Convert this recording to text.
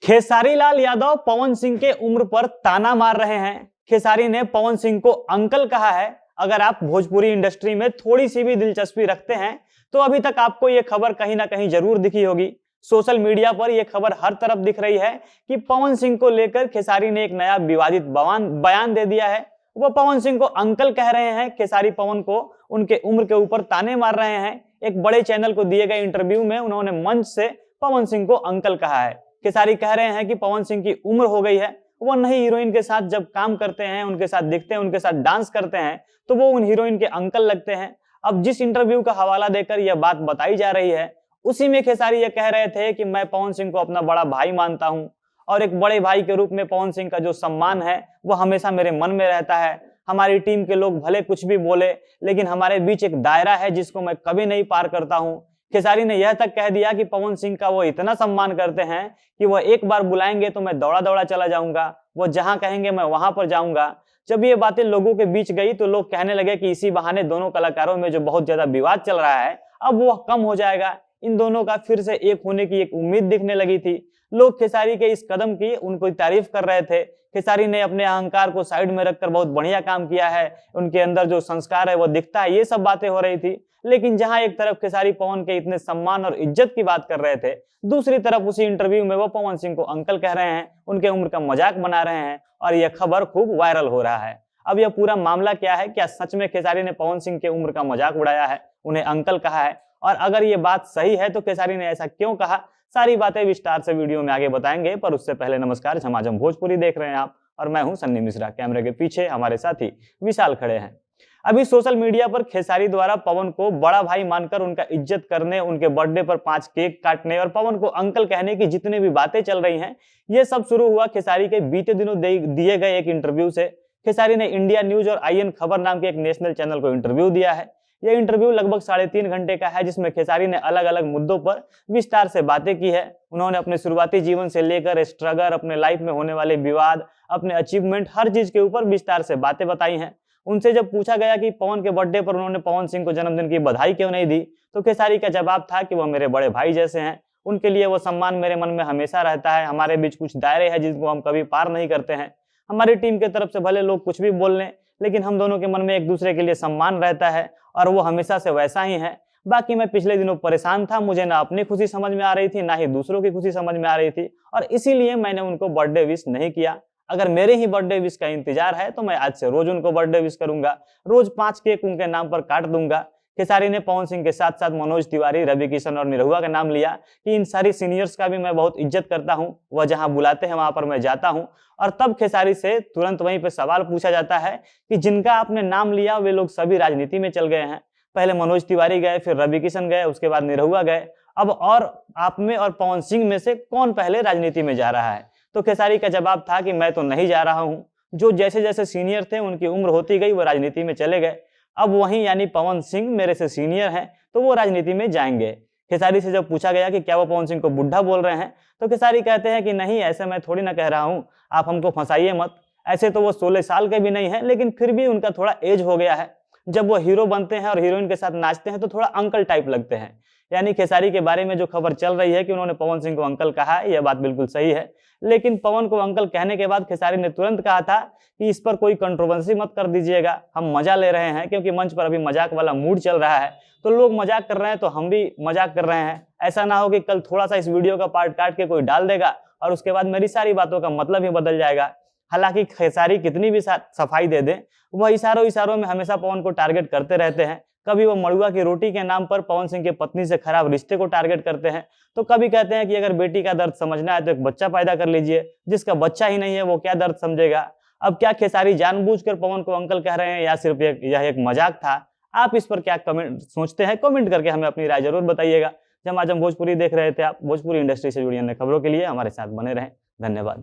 खेसारी लाल यादव पवन सिंह के उम्र पर ताना मार रहे हैं। खेसारी ने पवन सिंह को अंकल कहा है। अगर आप भोजपुरी इंडस्ट्री में थोड़ी सी भी दिलचस्पी रखते हैं तो अभी तक आपको यह खबर कहीं ना कहीं जरूर दिखी होगी। सोशल मीडिया पर यह खबर हर तरफ दिख रही है कि पवन सिंह को लेकर खेसारी ने एक नया विवादित बयान दे दिया है। वो पवन सिंह को अंकल कह रहे हैं। खेसारी पवन को उनके उम्र के ऊपर ताने मार रहे हैं। एक बड़े चैनल को दिए गए इंटरव्यू में उन्होंने मंच से पवन सिंह को अंकल कहा है। खेसारी कह रहे हैं कि पवन सिंह की उम्र हो गई है, वो नई हीरोइन के साथ जब काम करते हैं, उनके साथ दिखते हैं, उनके साथ डांस करते हैं तो वो उन हीरोइन के अंकल लगते हैं। अब जिस इंटरव्यू का हवाला देकर यह बात बताई जा रही है उसी में खेसारी ये कह रहे थे कि मैं पवन सिंह को अपना बड़ा भाई मानता हूं और एक बड़े भाई के रूप में पवन सिंह का जो सम्मान है वो हमेशा मेरे मन में रहता है। हमारी टीम के लोग भले कुछ भी बोले लेकिन हमारे बीच एक दायरा है जिसको मैं कभी नहीं पार करता हूं। खेसारी ने यह तक कह दिया कि पवन सिंह का वो इतना सम्मान करते हैं कि वह एक बार बुलाएंगे तो मैं दौड़ा दौड़ा चला जाऊंगा, वो जहां कहेंगे मैं वहां पर जाऊंगा। जब ये बातें लोगों के बीच गई तो लोग कहने लगे कि इसी बहाने दोनों कलाकारों में जो बहुत ज्यादा विवाद चल रहा है अब वो कम हो जाएगा। इन दोनों का फिर से एक होने की एक उम्मीद दिखने लगी थी। लोग खेसारी के इस कदम की उनको तारीफ कर रहे थे। खेसारी ने अपने अहंकार को साइड में रखकर बहुत बढ़िया काम किया है, उनके अंदर जो संस्कार है वो दिखता है, ये सब बातें हो रही थी। लेकिन जहां एक तरफ खेसारी पवन के इतने सम्मान और इज्जत की बात कर रहे थे, दूसरी तरफ उसी इंटरव्यू में वो पवन सिंह को अंकल कह रहे हैं, उनके उम्र का मजाक बना रहे हैं और यह खबर खूब वायरल हो रहा है। अब यह पूरा मामला क्या है? क्या सच में खेसारी ने पवन सिंह के उम्र का मजाक उड़ाया है, उन्हें अंकल कहा है? और अगर ये बात सही है तो खेसारी ने ऐसा क्यों कहा? सारी बातें विस्तार से वीडियो में आगे बताएंगे, पर उससे पहले नमस्कार, झमाझम भोजपुरी देख रहे हैं आप और मैं हूं सन्नी मिश्रा। कैमरे के पीछे हमारे साथी विशाल खड़े हैं। अभी सोशल मीडिया पर खेसारी द्वारा पवन को बड़ा भाई मानकर उनका इज्जत करने, उनके बर्थडे पर 5 केक काटने और पवन को अंकल कहने की जितनी भी बातें चल रही हैं, ये सब शुरू हुआ खेसारी के बीते दिनों दिए गए एक इंटरव्यू से। खेसारी ने इंडिया न्यूज और IN खबर नाम के एक नेशनल चैनल को इंटरव्यू दिया है। यह इंटरव्यू लगभग 3.5 घंटे का है, जिसमें खेसारी ने अलग अलग मुद्दों पर विस्तार से बातें की है। उन्होंने अपने शुरुआती जीवन से लेकर स्ट्रगल, अपने लाइफ में होने वाले विवाद, अपने अचीवमेंट, हर चीज के ऊपर विस्तार से बातें बताई हैं। उनसे जब पूछा गया कि पवन के बर्थडे पर उन्होंने पवन सिंह को जन्मदिन की बधाई क्यों नहीं दी, तो खेसारी का जवाब था कि वह मेरे बड़े भाई जैसे हैं, उनके लिए वो सम्मान मेरे मन में हमेशा रहता है। हमारे बीच कुछ दायरे हैं जिनको हम कभी पार नहीं करते हैं। हमारी टीम की तरफ से भले लोग कुछ भी बोल लें लेकिन हम दोनों के मन में एक दूसरे के लिए सम्मान रहता है और वो हमेशा से वैसा ही है। बाकी मैं पिछले दिनों परेशान था, मुझे ना अपनी खुशी समझ में आ रही थी ना ही दूसरों की खुशी समझ में आ रही थी और इसीलिए मैंने उनको बर्थडे विश नहीं किया। अगर मेरे ही बर्थडे विश का इंतजार है तो मैं आज से रोज उनको बर्थडे विश करूंगा, रोज 5 केक उनके नाम पर काट दूंगा। खेसारी ने पवन सिंह के साथ साथ मनोज तिवारी, रवि किशन और निरहुआ का नाम लिया कि इन सारी सीनियर्स का भी मैं बहुत इज्जत करता हूं, वह जहां बुलाते हैं वहां पर मैं जाता हूं। और तब खेसारी से तुरंत वहीं पे सवाल पूछा जाता है कि जिनका आपने नाम लिया वे लोग सभी राजनीति में चल गए हैं। पहले मनोज तिवारी गए, फिर रवि किशन गए, उसके बाद निरहुआ गए। अब और आप में और पवन सिंह में से कौन पहले राजनीति में जा रहा है? तो खेसारी का जवाब था कि मैं तो नहीं जा रहा हूं, जो जैसे जैसे सीनियर थे उनकी उम्र होती गई वो राजनीति में चले गए। अब वहीं यानी पवन सिंह मेरे से सीनियर हैं तो वो राजनीति में जाएंगे। खेसारी से जब पूछा गया कि क्या वो पवन सिंह को बुढ़ा बोल रहे हैं, तो खेसारी कहते हैं कि नहीं, ऐसे मैं थोड़ी ना कह रहा हूं, आप हमको फंसाइए मत। ऐसे तो वो 16 साल के भी नहीं है लेकिन फिर भी उनका थोड़ा एज हो गया है। जब वो हीरो बनते हैं और हीरोइन के साथ नाचते हैं तो थोड़ा अंकल टाइप लगते हैं। यानी खेसारी के बारे में जो खबर चल रही है कि उन्होंने पवन सिंह को अंकल कहा है, यह बात बिल्कुल सही है। लेकिन पवन को अंकल कहने के बाद खेसारी ने तुरंत कहा था कि इस पर कोई कंट्रोवर्सी मत कर दीजिएगा, हम मजा ले रहे हैं क्योंकि मंच पर अभी मजाक वाला मूड चल रहा है, तो लोग मजाक कर रहे हैं तो हम भी मजाक कर रहे हैं। ऐसा ना हो कि कल थोड़ा सा इस वीडियो का पार्ट काट के कोई डाल देगा और उसके बाद मेरी सारी बातों का मतलब ही बदल जाएगा। हालांकि खेसारी कितनी भी सफाई दे दें, वह इशारों में हमेशा पवन को टारगेट करते रहते हैं। कभी वो मड़ुआ की रोटी के नाम पर पवन सिंह की पत्नी से खराब रिश्ते को टारगेट करते हैं, तो कभी कहते हैं कि अगर बेटी का दर्द समझना है तो एक बच्चा पैदा कर लीजिए, जिसका बच्चा ही नहीं है वो क्या दर्द समझेगा। अब क्या खेसारी जानबूझकर पवन को अंकल कह रहे हैं या सिर्फ यह एक मजाक था? आप इस पर क्या कमेंट सोचते हैं? कमेंट करके हमें अपनी राय जरूर बताइएगा। झमाझम भोजपुरी देख रहे थे आप। भोजपुरी इंडस्ट्री से जुड़ी अन्य खबरों के लिए हमारे साथ बने रहें। धन्यवाद।